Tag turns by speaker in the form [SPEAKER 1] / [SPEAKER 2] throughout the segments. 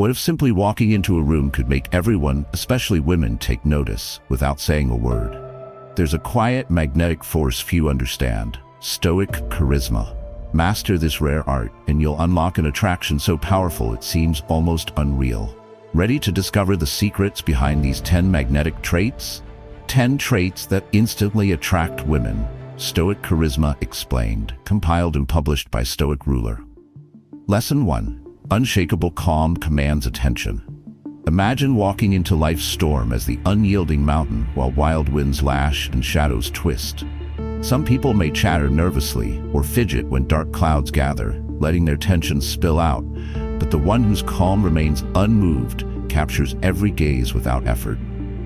[SPEAKER 1] What if simply walking into a room could make everyone, especially women, take notice without saying a word? There's a quiet, magnetic force few understand: Stoic charisma. Master this rare art, and you'll unlock an attraction so powerful it seems almost unreal. Ready to discover the secrets behind these 10 magnetic traits? 10 traits that instantly attract women. Stoic Charisma Explained, compiled and published by Stoic Ruler. Lesson 1. Unshakable calm commands attention. Imagine walking into life's storm as the unyielding mountain while wild winds lash and shadows twist. Some people may chatter nervously or fidget when dark clouds gather, letting their tensions spill out, but the one whose calm remains unmoved captures every gaze without effort.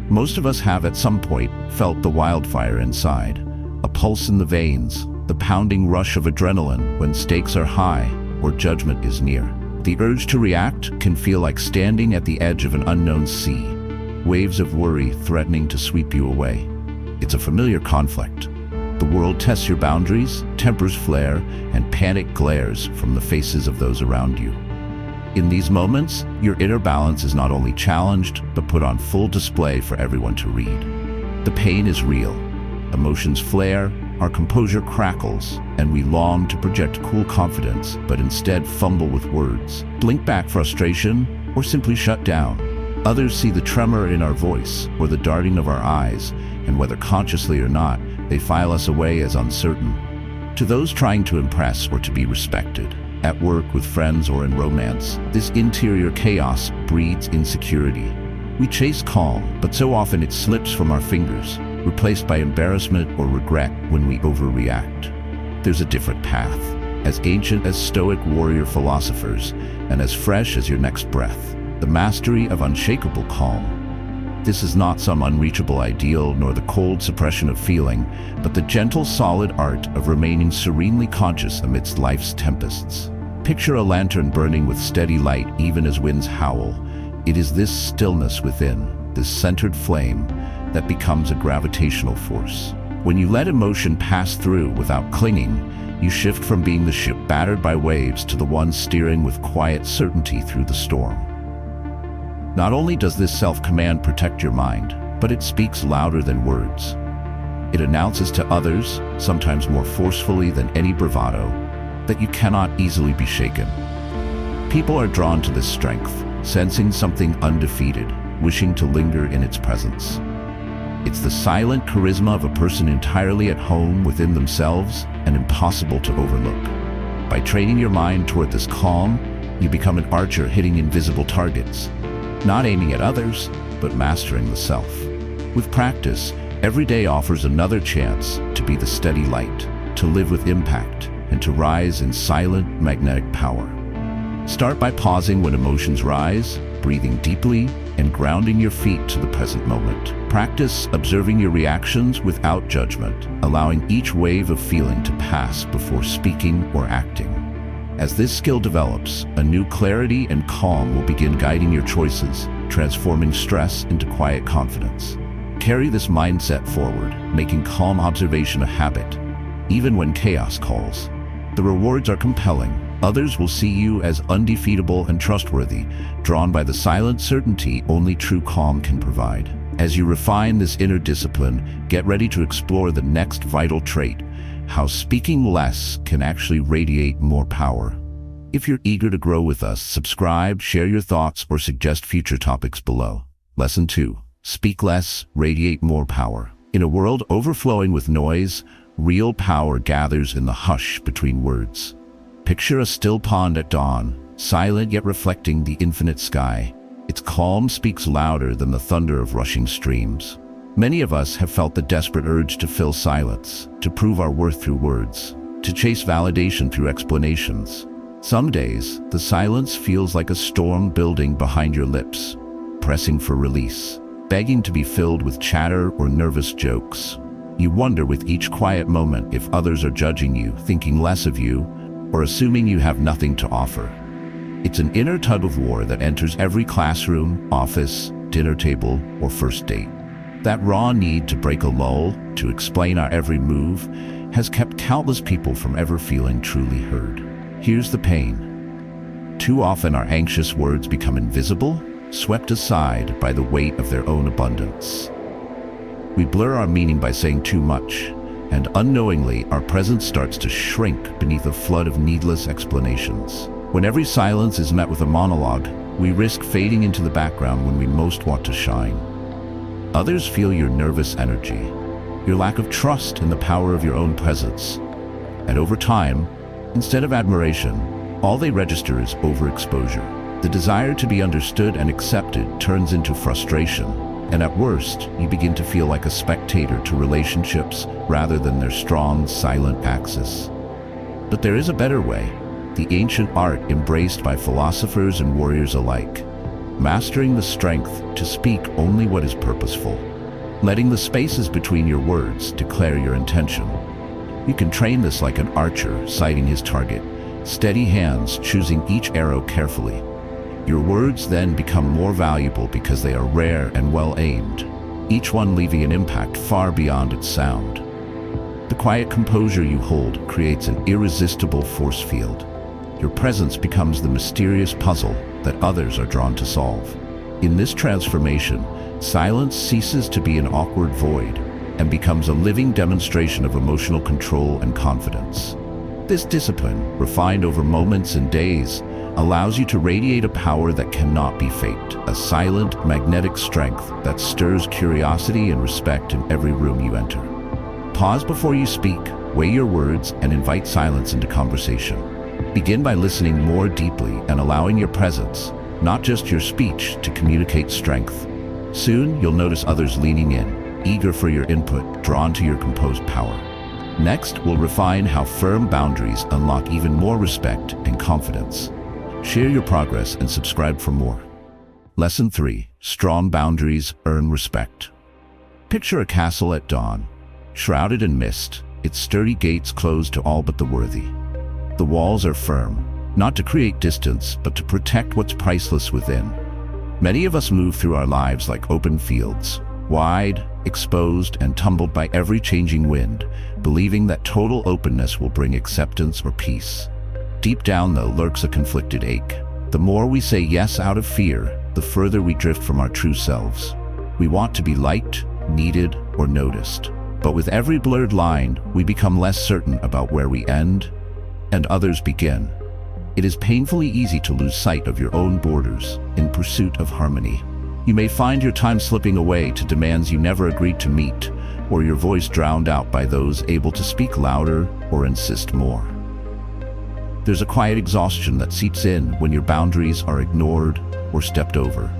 [SPEAKER 1] Most of us have at some point felt the wildfire inside, a pulse in the veins, the pounding rush of adrenaline when stakes are high or judgment is near. The urge to react can feel like standing at the edge of an unknown sea, waves of worry threatening to sweep you away. It's a familiar conflict. The world tests your boundaries, tempers flare, and panic glares from the faces of those around you. In these moments, your inner balance is not only challenged, but put on full display for everyone to read. The pain is real. Emotions flare, our composure crackles, and we long to project cool confidence, but instead fumble with words, blink back frustration, or simply shut down. Others see the tremor in our voice or the darting of our eyes, and whether consciously or not, they file us away as uncertain. To those trying to impress or to be respected, at work, with friends, or in romance, this interior chaos breeds insecurity. We chase calm, but so often it slips from our fingers, replaced by embarrassment or regret when we overreact. There's a different path, as ancient as Stoic warrior philosophers, and as fresh as your next breath: the mastery of unshakable calm. This is not some unreachable ideal, nor the cold suppression of feeling, but the gentle, solid art of remaining serenely conscious amidst life's tempests. Picture a lantern burning with steady light even as winds howl. It is this stillness within, this centered flame, that becomes a gravitational force. When you let emotion pass through without clinging, you shift from being the ship battered by waves to the one steering with quiet certainty through the storm. Not only does this self-command protect your mind, but it speaks louder than words. It announces to others, sometimes more forcefully than any bravado, that you cannot easily be shaken. People are drawn to this strength, sensing something undefeated, wishing to linger in its presence. It's the silent charisma of a person entirely at home within themselves and impossible to overlook. By training your mind toward this calm, you become an archer hitting invisible targets, not aiming at others, but mastering the self. With practice, every day offers another chance to be the steady light, to live with impact, and to rise in silent, magnetic power. Start by pausing when emotions rise, breathing deeply, and grounding your feet to the present moment. Practice observing your reactions without judgment, allowing each wave of feeling to pass before speaking or acting. As this skill develops, a new clarity and calm will begin guiding your choices, transforming stress into quiet confidence. Carry this mindset forward, making calm observation a habit, even when chaos calls. The rewards are compelling. Others will see you as undefeatable and trustworthy, drawn by the silent certainty only true calm can provide. As you refine this inner discipline, get ready to explore the next vital trait: how speaking less can actually radiate more power. If you're eager to grow with us, subscribe, share your thoughts, or suggest future topics below. Lesson 2. Speak less, radiate more power. In a world overflowing with noise, real power gathers in the hush between words. Picture a still pond at dawn, silent yet reflecting the infinite sky. Its calm speaks louder than the thunder of rushing streams. Many of us have felt the desperate urge to fill silence, to prove our worth through words, to chase validation through explanations. Some days, the silence feels like a storm building behind your lips, pressing for release, begging to be filled with chatter or nervous jokes. You wonder with each quiet moment if others are judging you, thinking less of you, or assuming you have nothing to offer. It's an inner tug-of-war that enters every classroom, office, dinner table, or first date. That raw need to break a lull, to explain our every move, has kept countless people from ever feeling truly heard. Here's the pain. Too often our anxious words become invisible, swept aside by the weight of their own abundance. We blur our meaning by saying too much, and unknowingly our presence starts to shrink beneath a flood of needless explanations. When every silence is met with a monologue, we risk fading into the background when we most want to shine. Others feel your nervous energy, your lack of trust in the power of your own presence. And over time, instead of admiration, all they register is overexposure. The desire to be understood and accepted turns into frustration, and at worst, you begin to feel like a spectator to relationships rather than their strong, silent axis. But there is a better way, the ancient art embraced by philosophers and warriors alike, mastering the strength to speak only what is purposeful, letting the spaces between your words declare your intention. You can train this like an archer sighting his target, steady hands choosing each arrow carefully. Your words then become more valuable because they are rare and well aimed, each one leaving an impact far beyond its sound. The quiet composure you hold creates an irresistible force field. Your presence becomes the mysterious puzzle that others are drawn to solve. In this transformation, silence ceases to be an awkward void and becomes a living demonstration of emotional control and confidence. This discipline, refined over moments and days, allows you to radiate a power that cannot be faked, a silent, magnetic strength that stirs curiosity and respect in every room you enter. Pause before you speak, weigh your words, and invite silence into conversation. Begin by listening more deeply and allowing your presence, not just your speech, to communicate strength. Soon, you'll notice others leaning in, eager for your input, drawn to your composed power. Next, we'll refine how firm boundaries unlock even more respect and confidence. Share your progress and subscribe for more. Lesson 3. Strong boundaries earn respect. Picture a castle at dawn, shrouded in mist, its sturdy gates closed to all but the worthy. The walls are firm, not to create distance, but to protect what's priceless within. Many of us move through our lives like open fields, wide, exposed, and tumbled by every changing wind, believing that total openness will bring acceptance or peace. Deep down, though, lurks a conflicted ache. The more we say yes out of fear, the further we drift from our true selves. We want to be liked, needed, or noticed. But with every blurred line, we become less certain about where we end and others begin. It is painfully easy to lose sight of your own borders in pursuit of harmony. You may find your time slipping away to demands you never agreed to meet, or your voice drowned out by those able to speak louder or insist more. There's a quiet exhaustion that seeps in when your boundaries are ignored or stepped over.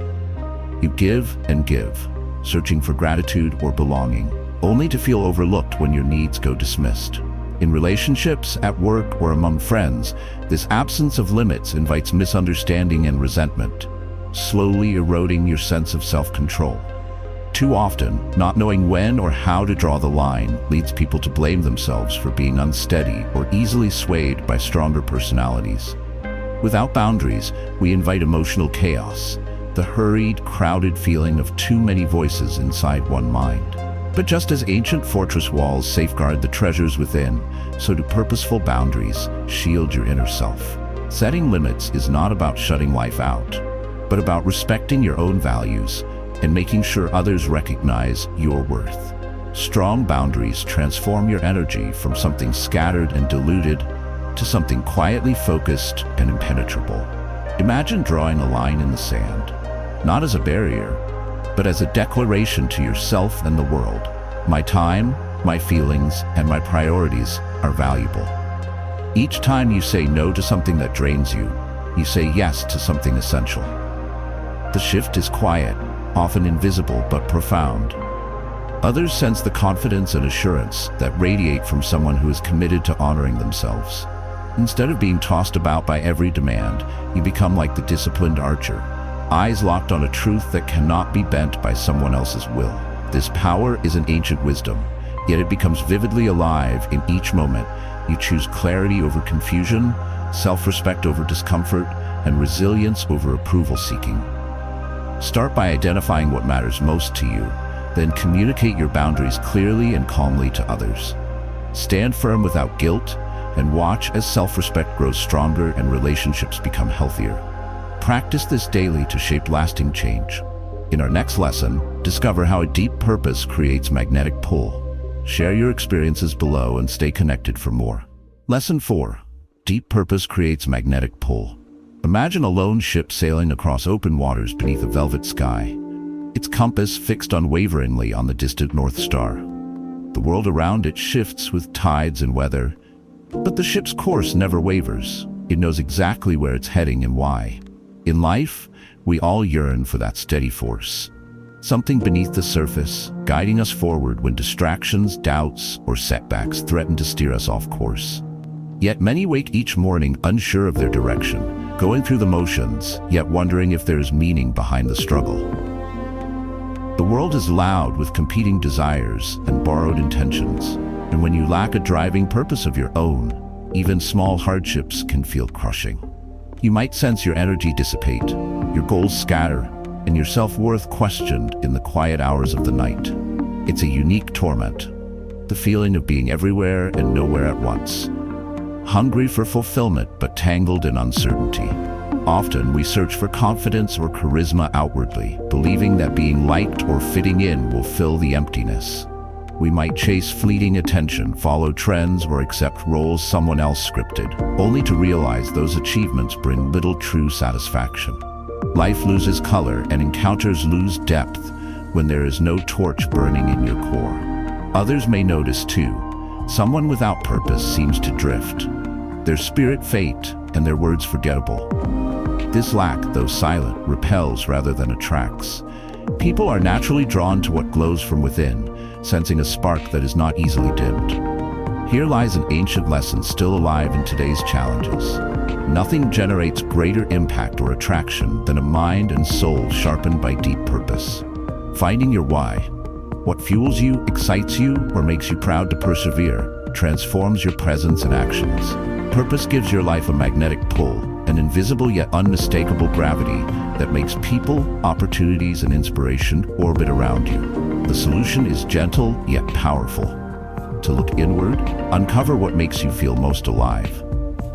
[SPEAKER 1] You give and give, searching for gratitude or belonging, only to feel overlooked when your needs go dismissed. In relationships, at work, or among friends, this absence of limits invites misunderstanding and resentment, slowly eroding your sense of self-control. Too often, not knowing when or how to draw the line leads people to blame themselves for being unsteady or easily swayed by stronger personalities. Without boundaries, we invite emotional chaos, the hurried, crowded feeling of too many voices inside one mind. But just as ancient fortress walls safeguard the treasures within, so do purposeful boundaries shield your inner self. Setting limits is not about shutting life out, but about respecting your own values and making sure others recognize your worth. Strong boundaries transform your energy from something scattered and diluted to something quietly focused and impenetrable. Imagine drawing a line in the sand, not as a barrier, but as a declaration to yourself and the world. My time, my feelings, and my priorities are valuable. Each time you say no to something that drains you, you say yes to something essential. The shift is quiet, often invisible but profound. Others sense the confidence and assurance that radiate from someone who is committed to honoring themselves. Instead of being tossed about by every demand, you become like the disciplined archer, eyes locked on a truth that cannot be bent by someone else's will. This power is an ancient wisdom, yet it becomes vividly alive in each moment. You choose clarity over confusion, self-respect over discomfort, and resilience over approval-seeking. Start by identifying what matters most to you, then communicate your boundaries clearly and calmly to others. Stand firm without guilt, and watch as self-respect grows stronger and relationships become healthier. Practice this daily to shape lasting change. In our next lesson, discover how a deep purpose creates magnetic pull. Share your experiences below and stay connected for more. Lesson 4. Deep purpose creates magnetic pull. Imagine a lone ship sailing across open waters beneath a velvet sky, its compass fixed unwaveringly on the distant North Star. The world around it shifts with tides and weather, but the ship's course never wavers. It knows exactly where it's heading and why. In life, we all yearn for that steady force, something beneath the surface, guiding us forward when distractions, doubts, or setbacks threaten to steer us off course. Yet many wake each morning unsure of their direction, going through the motions, yet wondering if there is meaning behind the struggle. The world is loud with competing desires and borrowed intentions, and when you lack a driving purpose of your own, even small hardships can feel crushing. You might sense your energy dissipate, your goals scatter, and your self-worth questioned in the quiet hours of the night. It's a unique torment, the feeling of being everywhere and nowhere at once. Hungry for fulfillment but tangled in uncertainty. Often we search for confidence or charisma outwardly, believing that being liked or fitting in will fill the emptiness. We might chase fleeting attention, follow trends, or accept roles someone else scripted, only to realize those achievements bring little true satisfaction. Life loses color and encounters lose depth when there is no torch burning in your core. Others may notice too. Someone without purpose seems to drift, their spirit faint and their words forgettable. This lack, though silent, repels rather than attracts. People are naturally drawn to what glows from within, sensing a spark that is not easily dimmed. Here lies an ancient lesson still alive in today's challenges. Nothing generates greater impact or attraction than a mind and soul sharpened by deep purpose. Finding your why, what fuels you, excites you, or makes you proud to persevere, transforms your presence and actions. Purpose gives your life a magnetic pull, an invisible yet unmistakable gravity that makes people, opportunities, and inspiration orbit around you. The solution is gentle yet powerful. To look inward, uncover what makes you feel most alive,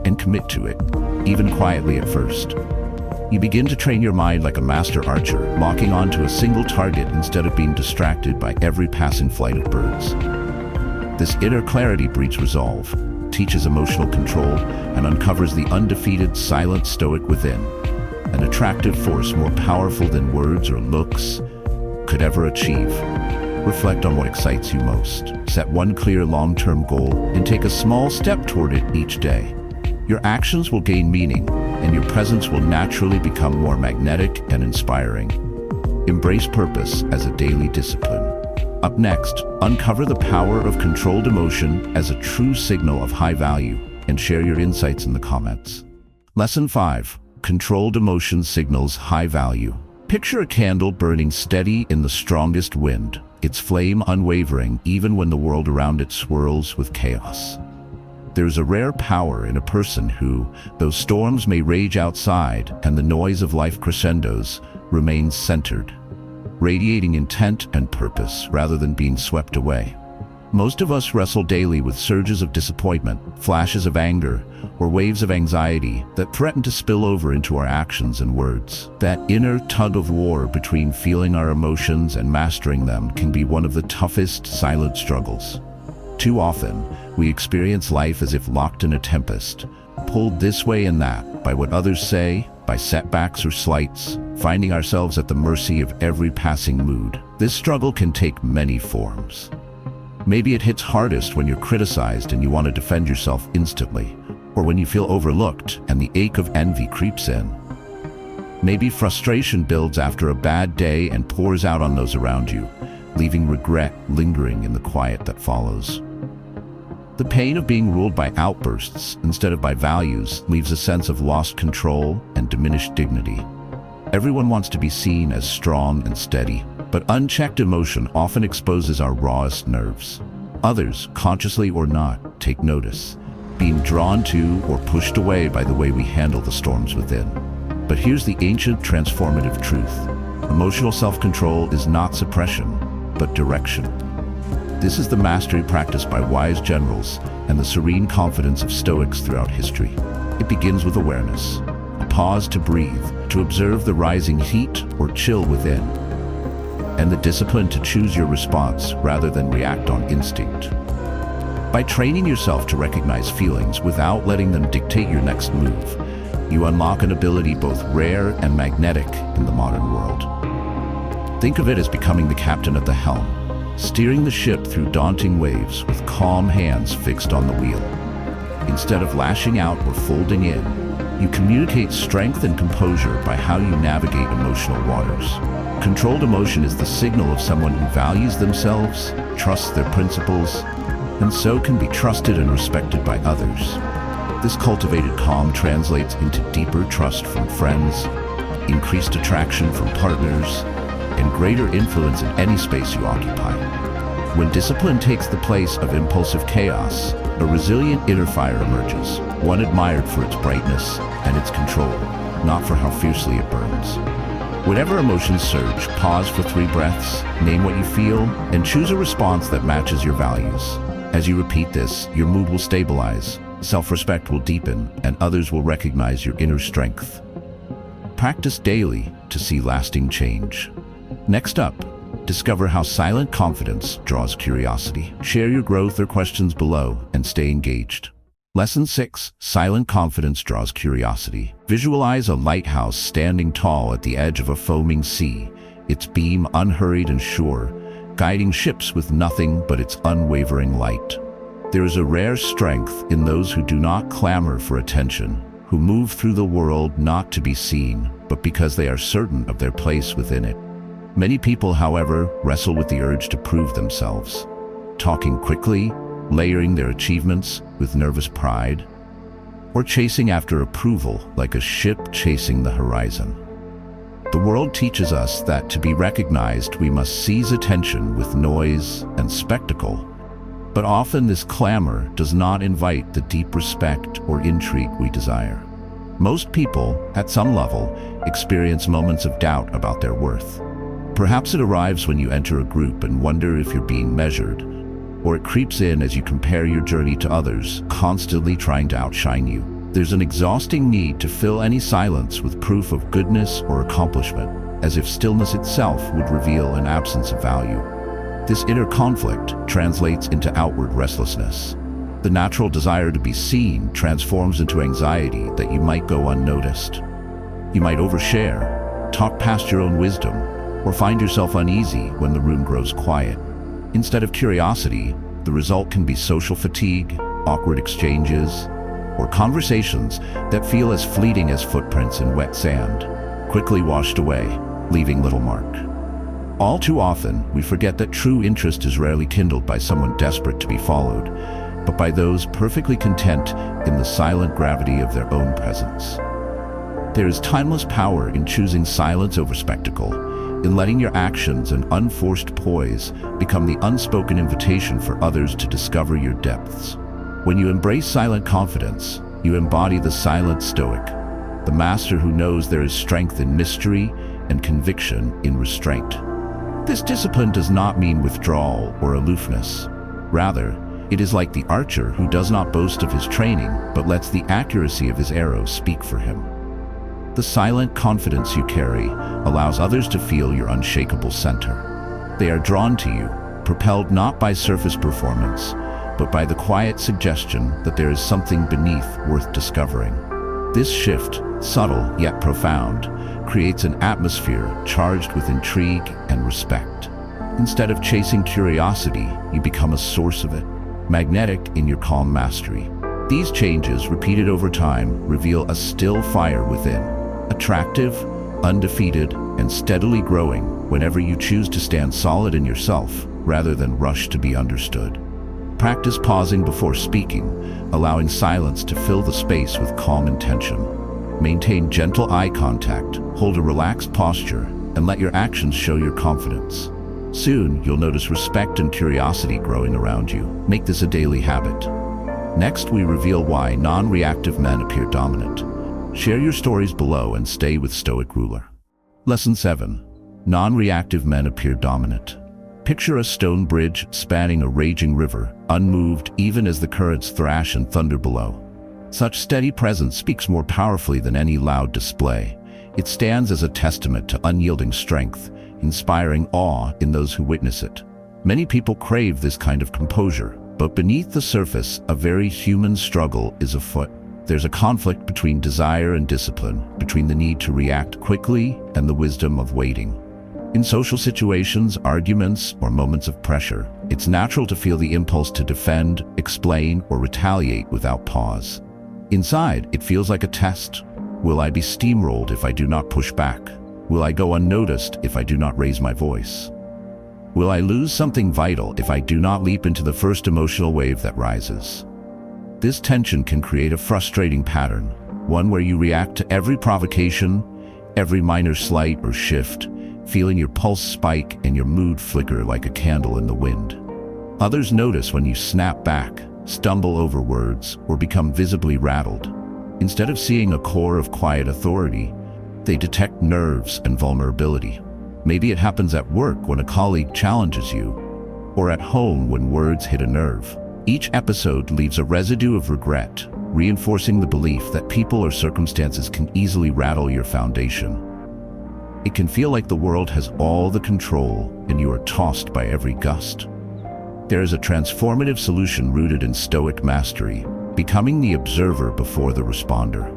[SPEAKER 1] and commit to it, even quietly at first. You begin to train your mind like a master archer, locking onto a single target instead of being distracted by every passing flight of birds. This inner clarity breeds resolve, teaches emotional control, and uncovers the undefeated, silent Stoic within, an attractive force more powerful than words or looks could ever achieve. Reflect on what excites you most. Set one clear long-term goal and take a small step toward it each day. Your actions will gain meaning, and your presence will naturally become more magnetic and inspiring. Embrace purpose as a daily discipline. Up next, uncover the power of controlled emotion as a true signal of high value, and share your insights in the comments. Lesson 5. Controlled emotion signals high value. Picture a candle burning steady in the strongest wind, its flame unwavering even when the world around it swirls with chaos. There is a rare power in a person who, though storms may rage outside and the noise of life crescendos, remains centered, radiating intent and purpose rather than being swept away. Most of us wrestle daily with surges of disappointment, flashes of anger, or waves of anxiety that threaten to spill over into our actions and words. That inner tug of war between feeling our emotions and mastering them can be one of the toughest silent struggles. Too often, we experience life as if locked in a tempest, pulled this way and that by what others say, by setbacks or slights, finding ourselves at the mercy of every passing mood. This struggle can take many forms. Maybe it hits hardest when you're criticized and you want to defend yourself instantly, or when you feel overlooked and the ache of envy creeps in. Maybe frustration builds after a bad day and pours out on those around you, leaving regret lingering in the quiet that follows. The pain of being ruled by outbursts instead of by values leaves a sense of lost control and diminished dignity. Everyone wants to be seen as strong and steady, but unchecked emotion often exposes our rawest nerves. Others, consciously or not, take notice, being drawn to or pushed away by the way we handle the storms within. But here's the ancient transformative truth. Emotional self-control is not suppression, but direction. This is the mastery practiced by wise generals and the serene confidence of Stoics throughout history. It begins with awareness, a pause to breathe, to observe the rising heat or chill within, and the discipline to choose your response rather than react on instinct. By training yourself to recognize feelings without letting them dictate your next move, you unlock an ability both rare and magnetic in the modern world. Think of it as becoming the captain at the helm, steering the ship through daunting waves with calm hands fixed on the wheel. Instead of lashing out or folding in, you communicate strength and composure by how you navigate emotional waters. Controlled emotion is the signal of someone who values themselves, trusts their principles, and so can be trusted and respected by others. This cultivated calm translates into deeper trust from friends, increased attraction from partners, and greater influence in any space you occupy. When discipline takes the place of impulsive chaos, a resilient inner fire emerges, one admired for its brightness and its control, not for how fiercely it burns. Whenever emotions surge, pause for 3 breaths, name what you feel, and choose a response that matches your values. As you repeat this, your mood will stabilize, self-respect will deepen, and others will recognize your inner strength. Practice daily to see lasting change. Next up, discover how silent confidence draws curiosity. Share your growth or questions below and stay engaged. Lesson 6. Silent confidence draws curiosity. Visualize a lighthouse standing tall at the edge of a foaming sea, its beam unhurried and sure, guiding ships with nothing but its unwavering light. There is a rare strength in those who do not clamor for attention, who move through the world not to be seen, but because they are certain of their place within it. Many people, however, wrestle with the urge to prove themselves, talking quickly, layering their achievements with nervous pride, or chasing after approval like a ship chasing the horizon. The world teaches us that to be recognized, we must seize attention with noise and spectacle, but often this clamor does not invite the deep respect or intrigue we desire. Most people, at some level, experience moments of doubt about their worth. Perhaps it arrives when you enter a group and wonder if you're being measured, or it creeps in as you compare your journey to others, constantly trying to outshine you. There's an exhausting need to fill any silence with proof of goodness or accomplishment, as if stillness itself would reveal an absence of value. This inner conflict translates into outward restlessness. The natural desire to be seen transforms into anxiety that you might go unnoticed. You might overshare, talk past your own wisdom, or find yourself uneasy when the room grows quiet. Instead of curiosity, the result can be social fatigue, awkward exchanges, or conversations that feel as fleeting as footprints in wet sand, quickly washed away, leaving little mark. All too often, we forget that true interest is rarely kindled by someone desperate to be followed, but by those perfectly content in the silent gravity of their own presence. There is timeless power in choosing silence over spectacle, in letting your actions and unforced poise become the unspoken invitation for others to discover your depths. When you embrace silent confidence, you embody the silent Stoic, the master who knows there is strength in mystery and conviction in restraint. This discipline does not mean withdrawal or aloofness. Rather, it is like the archer who does not boast of his training, but lets the accuracy of his arrow speak for him. The silent confidence you carry allows others to feel your unshakable center. They are drawn to you, propelled not by surface performance, but by the quiet suggestion that there is something beneath worth discovering. This shift, subtle yet profound, creates an atmosphere charged with intrigue and respect. Instead of chasing curiosity, you become a source of it, magnetic in your calm mastery. These changes, repeated over time, reveal a still fire within, attractive, undefeated, and steadily growing whenever you choose to stand solid in yourself rather than rush to be understood. Practice pausing before speaking, allowing silence to fill the space with calm intention. Maintain gentle eye contact, hold a relaxed posture, and let your actions show your confidence. Soon, you'll notice respect and curiosity growing around you. Make this a daily habit. Next, we reveal why non-reactive men appear dominant. Share your stories below and stay with Stoic Ruler. Lesson 7. Non-reactive men appear dominant. Picture a stone bridge spanning a raging river, unmoved even as the currents thrash and thunder below. Such steady presence speaks more powerfully than any loud display. It stands as a testament to unyielding strength, inspiring awe in those who witness it. Many people crave this kind of composure, but beneath the surface, a very human struggle is afoot. There's a conflict between desire and discipline, between the need to react quickly and the wisdom of waiting. In social situations, arguments, or moments of pressure, it's natural to feel the impulse to defend, explain, or retaliate without pause. Inside, it feels like a test. Will I be steamrolled if I do not push back? Will I go unnoticed if I do not raise my voice? Will I lose something vital if I do not leap into the first emotional wave that rises? This tension can create a frustrating pattern, one where you react to every provocation, every minor slight or shift, feeling your pulse spike and your mood flicker like a candle in the wind. Others notice when you snap back, stumble over words, or become visibly rattled. Instead of seeing a core of quiet authority, they detect nerves and vulnerability. Maybe it happens at work when a colleague challenges you, or at home when words hit a nerve. Each episode leaves a residue of regret, reinforcing the belief that people or circumstances can easily rattle your foundation. It can feel like the world has all the control and you are tossed by every gust. There is a transformative solution rooted in Stoic mastery, becoming the observer before the responder.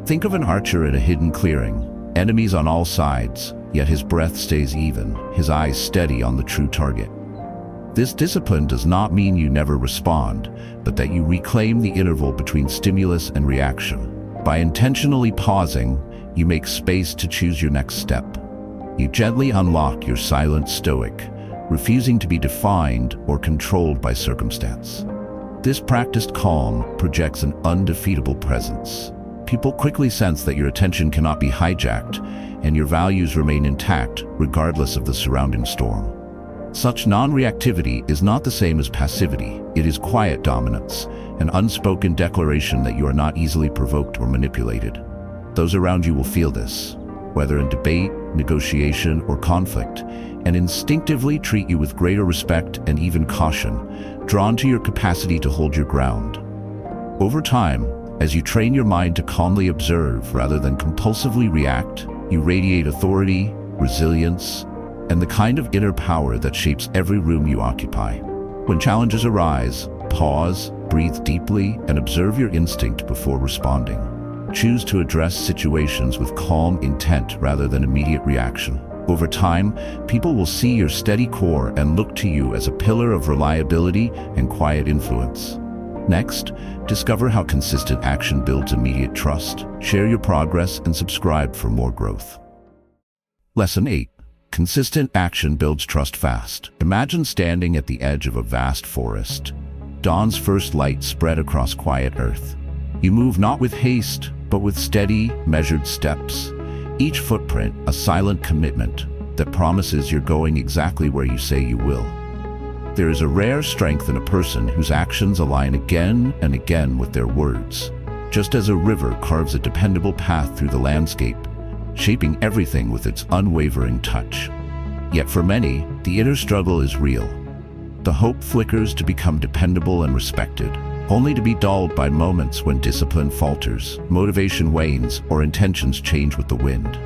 [SPEAKER 1] Think of an archer in a hidden clearing, enemies on all sides, yet his breath stays even, his eyes steady on the true target. This discipline does not mean you never respond, but that you reclaim the interval between stimulus and reaction. By intentionally pausing, you make space to choose your next step. You gently unlock your silent stoic, refusing to be defined or controlled by circumstance. This practiced calm projects an undefeatable presence. People quickly sense that your attention cannot be hijacked and your values remain intact regardless of the surrounding storm. Such non-reactivity is not the same as passivity. It is quiet dominance, an unspoken declaration that you are not easily provoked or manipulated. Those around you will feel this, whether in debate, negotiation, or conflict, and instinctively treat you with greater respect and even caution, drawn to your capacity to hold your ground. Over time, as you train your mind to calmly observe rather than compulsively react, you radiate authority, resilience, and the kind of inner power that shapes every room you occupy. When challenges arise, pause, breathe deeply, and observe your instinct before responding. Choose to address situations with calm intent rather than immediate reaction. Over time, people will see your steady core and look to you as a pillar of reliability and quiet influence. Next, discover how consistent action builds immediate trust. Share your progress and subscribe for more growth. Lesson 8. Consistent action builds trust fast. Imagine standing at the edge of a vast forest. Dawn's first light spread across quiet earth. You move not with haste, but with steady, measured steps. Each footprint a silent commitment that promises you're going exactly where you say you will. There is a rare strength in a person whose actions align again and again with their words, just as a river carves a dependable path through the landscape, shaping everything with its unwavering touch. Yet for many, the inner struggle is real. The hope flickers to become dependable and respected, only to be dulled by moments when discipline falters, motivation wanes, or intentions change with the wind.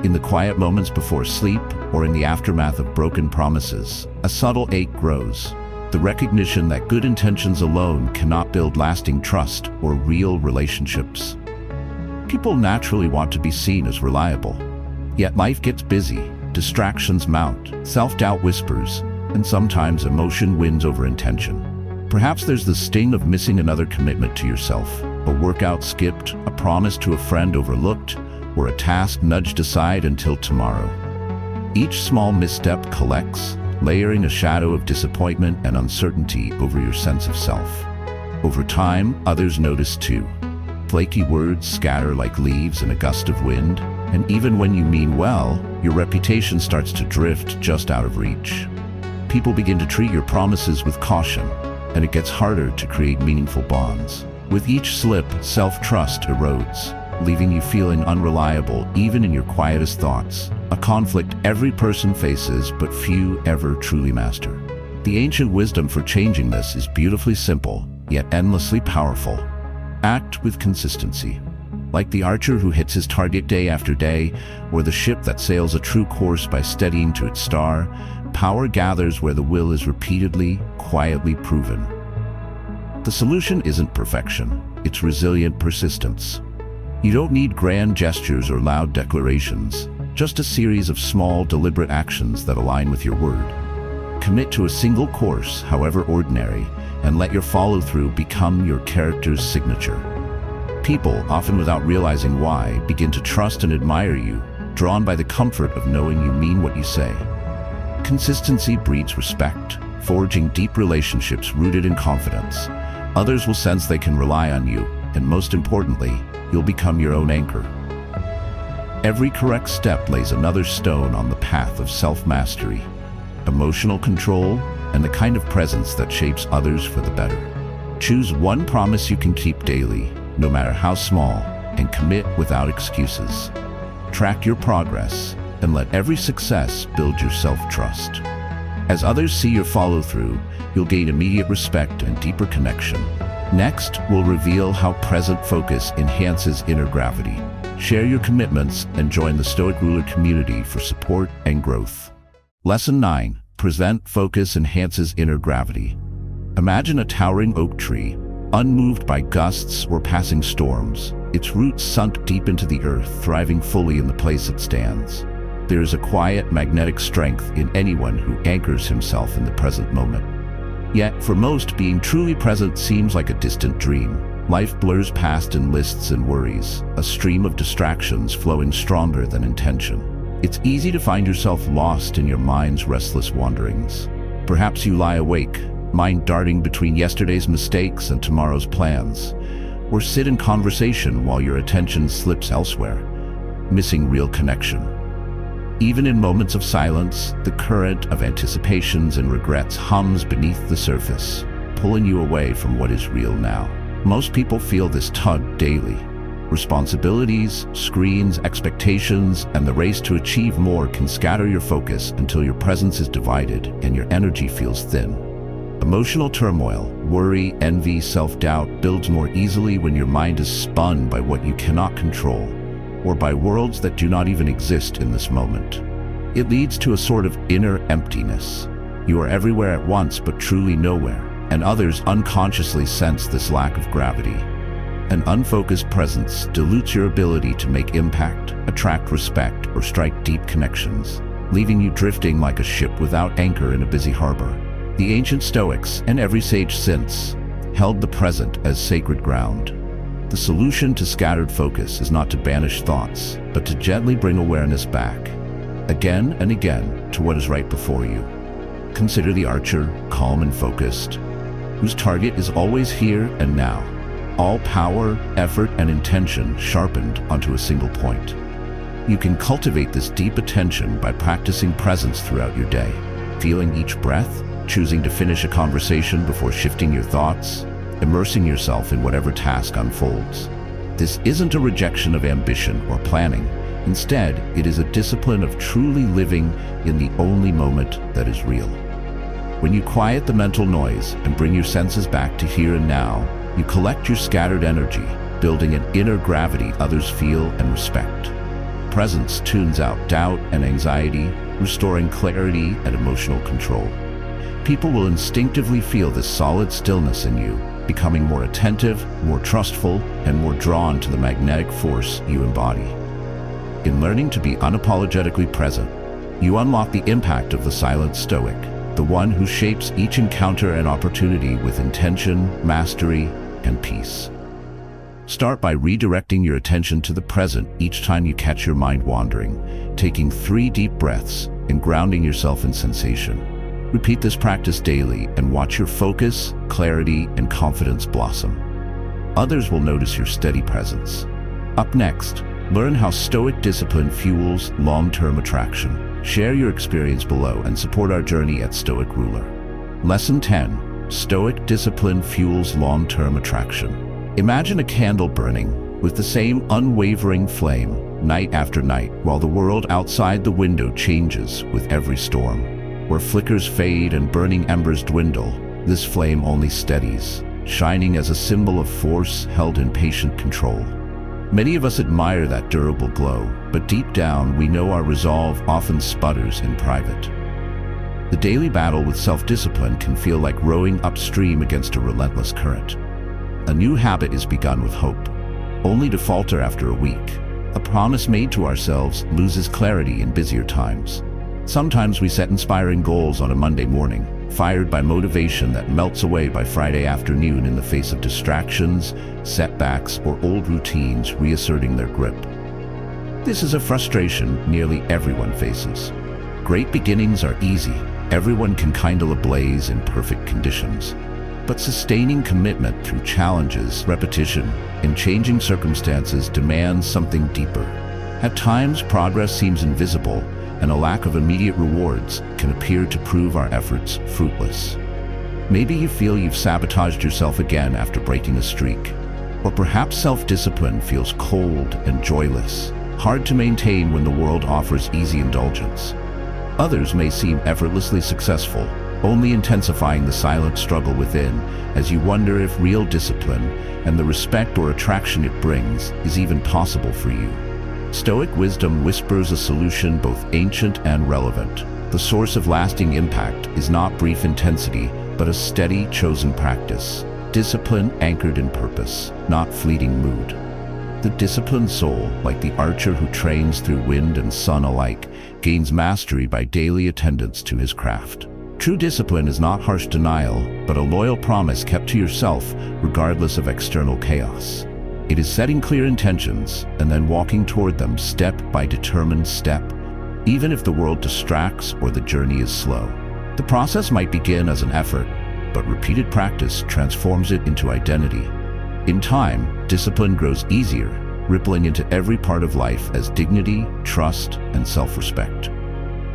[SPEAKER 1] In the quiet moments before sleep, or in the aftermath of broken promises, a subtle ache grows, the recognition that good intentions alone cannot build lasting trust or real relationships. People naturally want to be seen as reliable. Yet life gets busy, distractions mount, self-doubt whispers, and sometimes emotion wins over intention. Perhaps there's the sting of missing another commitment to yourself, a workout skipped, a promise to a friend overlooked, or a task nudged aside until tomorrow. Each small misstep collects, layering a shadow of disappointment and uncertainty over your sense of self. Over time, others notice too. Flaky words scatter like leaves in a gust of wind, and even when you mean well, your reputation starts to drift just out of reach. People begin to treat your promises with caution, and it gets harder to create meaningful bonds. With each slip, self-trust erodes, leaving you feeling unreliable even in your quietest thoughts. A a conflict every person faces but few ever truly master. The ancient wisdom for changing this is beautifully simple, yet endlessly powerful. Act with consistency. Like the archer who hits his target day after day, or the ship that sails a true course by steadying to its star, power gathers where the will is repeatedly, quietly proven. The solution isn't perfection, it's resilient persistence. You don't need grand gestures or loud declarations, just a series of small, deliberate actions that align with your word. Commit to a single course, however ordinary, and let your follow-through become your character's signature. People, often without realizing why, begin to trust and admire you, drawn by the comfort of knowing you mean what you say. Consistency breeds respect, forging deep relationships rooted in confidence. Others will sense they can rely on you, and most importantly, you'll become your own anchor. Every correct step lays another stone on the path of self-mastery, emotional control, and the kind of presence that shapes others for the better. Choose one promise you can keep daily, no matter how small, and commit without excuses. Track your progress, and let every success build your self-trust. As others see your follow-through, you'll gain immediate respect and deeper connection. Next, we'll reveal how present focus enhances inner gravity. Share your commitments and join the Stoic Ruler community for support and growth. Lesson 9. Present focus enhances inner gravity. Imagine a towering oak tree, unmoved by gusts or passing storms, its roots sunk deep into the earth, thriving fully in the place it stands. There is a quiet, magnetic strength in anyone who anchors himself in the present moment. Yet, for most, being truly present seems like a distant dream. Life blurs past in lists and worries, a stream of distractions flowing stronger than intention. It's easy to find yourself lost in your mind's restless wanderings. Perhaps you lie awake, mind darting between yesterday's mistakes and tomorrow's plans, or sit in conversation while your attention slips elsewhere, missing real connection. Even in moments of silence, the current of anticipations and regrets hums beneath the surface, pulling you away from what is real now. Most people feel this tug daily. Responsibilities, screens, expectations, and the race to achieve more can scatter your focus until your presence is divided and your energy feels thin. Emotional turmoil, worry, envy, self-doubt builds more easily when your mind is spun by what you cannot control, or by worlds that do not even exist in this moment. It leads to a sort of inner emptiness. You are everywhere at once but truly nowhere, and others unconsciously sense this lack of gravity. An unfocused presence dilutes your ability to make impact, attract respect, or strike deep connections, leaving you drifting like a ship without anchor in a busy harbor. The ancient Stoics, and every sage since, held the present as sacred ground. The solution to scattered focus is not to banish thoughts, but to gently bring awareness back, again and again, to what is right before you. Consider the archer, calm and focused, whose target is always here and now. All power, effort, and intention sharpened onto a single point. You can cultivate this deep attention by practicing presence throughout your day, feeling each breath, choosing to finish a conversation before shifting your thoughts, immersing yourself in whatever task unfolds. This isn't a rejection of ambition or planning. Instead, it is a discipline of truly living in the only moment that is real. When you quiet the mental noise and bring your senses back to here and now, you collect your scattered energy, building an inner gravity others feel and respect. Presence tunes out doubt and anxiety, restoring clarity and emotional control. People will instinctively feel this solid stillness in you, becoming more attentive, more trustful, and more drawn to the magnetic force you embody. In learning to be unapologetically present, you unlock the impact of the silent Stoic, the one who shapes each encounter and opportunity with intention, mastery, and peace. Start by redirecting your attention to the present each time you catch your mind wandering, taking 3 deep breaths and grounding yourself in sensation. Repeat this practice daily and watch your focus, clarity, and confidence blossom. Others will notice your steady presence. Up next, learn how Stoic discipline fuels long-term attraction. Share your experience below and support our journey at Stoic Ruler. Lesson 10. Stoic discipline fuels long-term attraction. Imagine a candle burning with the same unwavering flame, night after night, while the world outside the window changes with every storm. Where flickers fade and burning embers dwindle, this flame only steadies, shining as a symbol of force held in patient control. Many of us admire that durable glow, but deep down we know our resolve often sputters in private. The daily battle with self-discipline can feel like rowing upstream against a relentless current. A new habit is begun with hope, only to falter after a week. A promise made to ourselves loses clarity in busier times. Sometimes we set inspiring goals on a Monday morning, fired by motivation that melts away by Friday afternoon in the face of distractions, setbacks, or old routines reasserting their grip. This is a frustration nearly everyone faces. Great beginnings are easy. Everyone can kindle a blaze in perfect conditions. But sustaining commitment through challenges, repetition, and changing circumstances demands something deeper. At times, progress seems invisible, and a lack of immediate rewards can appear to prove our efforts fruitless. Maybe you feel you've sabotaged yourself again after breaking a streak. Or perhaps self-discipline feels cold and joyless, hard to maintain when the world offers easy indulgence. Others may seem effortlessly successful, only intensifying the silent struggle within as you wonder if real discipline and the respect or attraction it brings is even possible for you. Stoic wisdom whispers a solution both ancient and relevant. The source of lasting impact is not brief intensity, but a steady, chosen practice. Discipline anchored in purpose, not fleeting mood. The disciplined soul, like the archer who trains through wind and sun alike, gains mastery by daily attendance to his craft. True discipline is not harsh denial, but a loyal promise kept to yourself regardless of external chaos. It is setting clear intentions and then walking toward them step by determined step, even if the world distracts or the journey is slow. The process might begin as an effort, but repeated practice transforms it into identity. In time, discipline grows easier, rippling into every part of life as dignity, trust, and self-respect.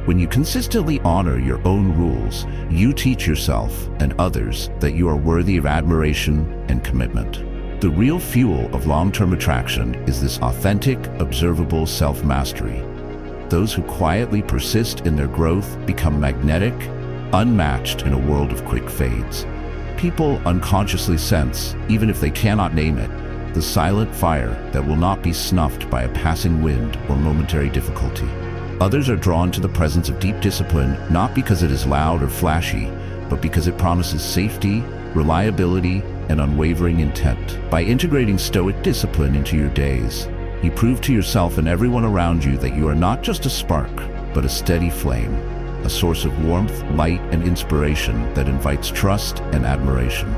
[SPEAKER 1] When you consistently honor your own rules, you teach yourself and others that you are worthy of admiration and commitment. The real fuel of long-term attraction is this authentic, observable self-mastery. Those who quietly persist in their growth become magnetic, unmatched in a world of quick fades. People unconsciously sense, even if they cannot name it, the silent fire that will not be snuffed by a passing wind or momentary difficulty. Others are drawn to the presence of deep discipline not because it is loud or flashy, but because it promises safety, reliability, and unwavering intent. By integrating Stoic discipline into your days, you prove to yourself and everyone around you that you are not just a spark, but a steady flame, a source of warmth, light, and inspiration that invites trust and admiration.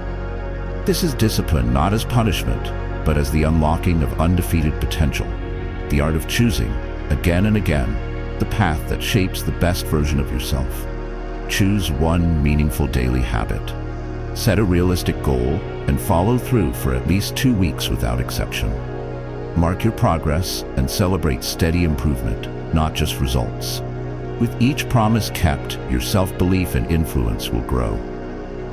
[SPEAKER 1] This is discipline not as punishment, but as the unlocking of undefeated potential, the art of choosing, again and again, the path that shapes the best version of yourself. Choose one meaningful daily habit. Set a realistic goal and follow through for at least 2 weeks without exception. Mark your progress and celebrate steady improvement, not just results. With each promise kept, your self-belief and influence will grow.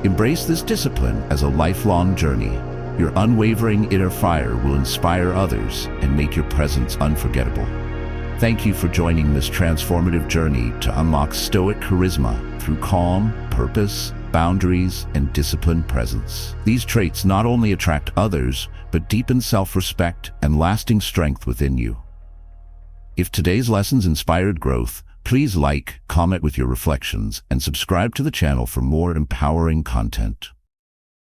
[SPEAKER 1] Embrace this discipline as a lifelong journey. Your unwavering inner fire will inspire others and make your presence unforgettable. Thank you for joining this transformative journey to unlock Stoic charisma through calm, purpose, boundaries, and disciplined presence. These traits not only attract others, but deepen self-respect and lasting strength within you. If today's lessons inspired growth, please like, comment with your reflections, and subscribe to the channel for more empowering content.